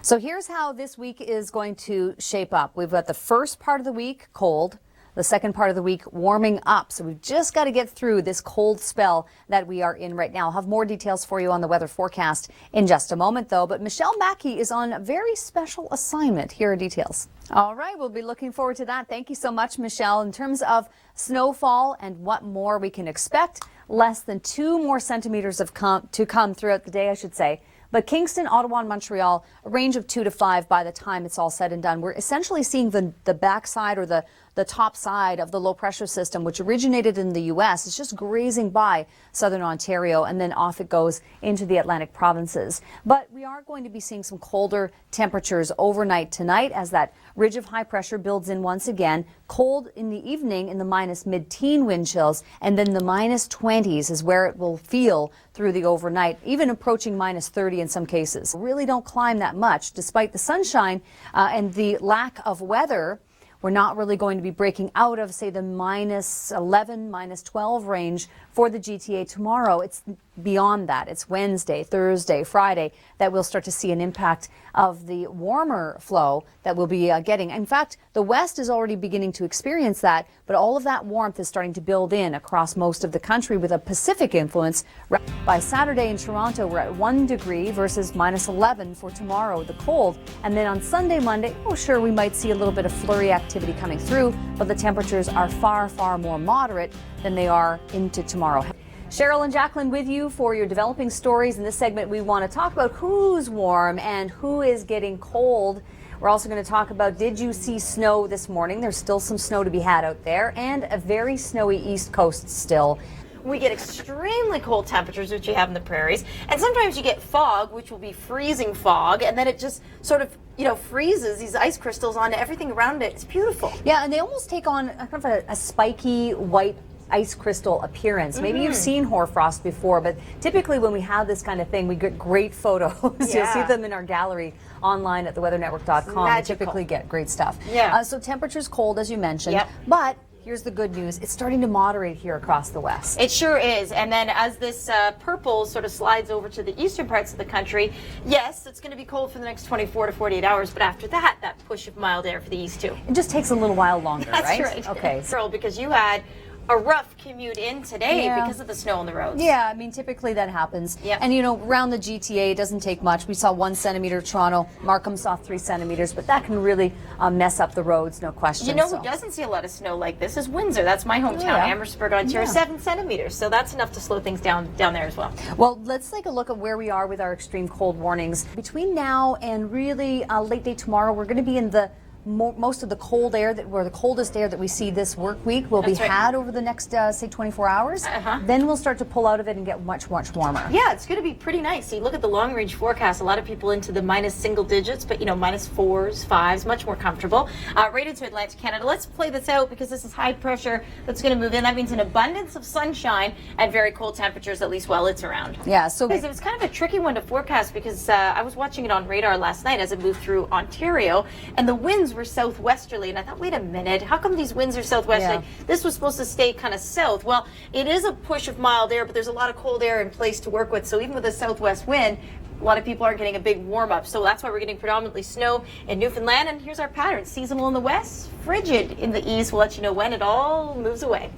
So here's how this week is going to shape up. We've got the first part of the week cold, the second part of the week warming up. So we've just got to get through this cold spell that we are in right now. I'll have more details for you on the weather forecast in just a moment, though. But Michelle Mackey is on a very special assignment. Here are details. All right, we'll be looking forward to that. Thank you so much, Michelle. In terms of snowfall and what more we can expect, less than 2 more centimeters to come throughout the day, I should say. But Kingston, Ottawa, and Montreal, a range of 2 to 5 by the time it's all said and done. We're essentially seeing the backside or the top side of the low pressure system, which originated in the U.S. It's just grazing by southern Ontario, and then off it goes into the Atlantic provinces. But we are going to be seeing some colder temperatures overnight tonight as that ridge of high pressure builds in once again. Cold in the evening in the minus mid-teen wind chills, and then the minus 20s is where it will feel through the overnight, even approaching minus 30 in some cases. Really don't climb that much despite the sunshine and the lack of weather. We're not really going to be breaking out of, say, the minus 11, minus 12 range for the GTA tomorrow. It's beyond that. It's Wednesday, Thursday, Friday that we'll start to see an impact of the warmer flow that we'll be getting. In fact, the west is already beginning to experience that, but all of that warmth is starting to build in across most of the country with a Pacific influence. By Saturday in Toronto, we're at 1 degree versus minus 11 for tomorrow, the cold. And then on Sunday, Monday, oh, sure, we might see a little bit of flurry activity coming through, but the temperatures are far, far more moderate than they are into tomorrow. Sheryl and Jacqueline with you for your developing stories. In this segment, we want to talk about who's warm and who is getting cold. We're also going to talk about, did you see snow this morning? There's still some snow to be had out there, and a very snowy East Coast still. We get extremely cold temperatures, which you have in the prairies, and sometimes you get fog, which will be freezing fog, and then it just sort of, freezes these ice crystals onto everything around it. It's beautiful. Yeah, and they almost take on kind of a spiky white ice crystal appearance. Maybe you've seen hoarfrost before, but typically when we have this kind of thing, we get great photos. You'll see them in our gallery online at theweathernetwork.com. We typically get great stuff. Yeah. So temperature's cold, as you mentioned, but here's the good news. It's starting to moderate here across the west. It sure is. And then as this purple sort of slides over to the eastern parts of the country, yes, it's going to be cold for the next 24 to 48 hours. But after that, that push of mild air for the east, too. It just takes a little while longer, right? That's right. Okay. Because you had a rough commute in today because of the snow on the roads. Yeah, I mean, typically that happens. And, around the GTA, it doesn't take much. We saw 1 centimeter Toronto. Markham saw 3 centimeters, but that can really mess up the roads, no question. You know who doesn't see a lot of snow like this is Windsor. That's my hometown, Amherstburg, Ontario, 7 centimeters. So that's enough to slow things down there as well. Well, let's take a look at where we are with our extreme cold warnings. Between now and really late day tomorrow, we're going to be in the most of the cold air the coldest air that we see this work week will be had over the next say 24 hours. Then we'll start to pull out of it and get much, much warmer. Yeah, it's going to be pretty nice. So you look at the long range forecast, a lot of people into the minus single digits, but minus 4s, 5s, much more comfortable. Right into Atlantic Canada. Let's play this out because this is high pressure that's going to move in. That means an abundance of sunshine and very cold temperatures, at least while it's around. Yeah, so it was kind of a tricky one to forecast because I was watching it on radar last night as it moved through Ontario, and the winds were southwesterly, and I thought, wait a minute, how come these winds are southwesterly? This was supposed to stay kind of south. Well, it is a push of mild air, but there's a lot of cold air in place to work with, so even with a southwest wind, a lot of people aren't getting a big warm-up, so that's why we're getting predominantly snow in Newfoundland. And here's our pattern: seasonal in the west, frigid in the east. We'll let you know when it all moves away.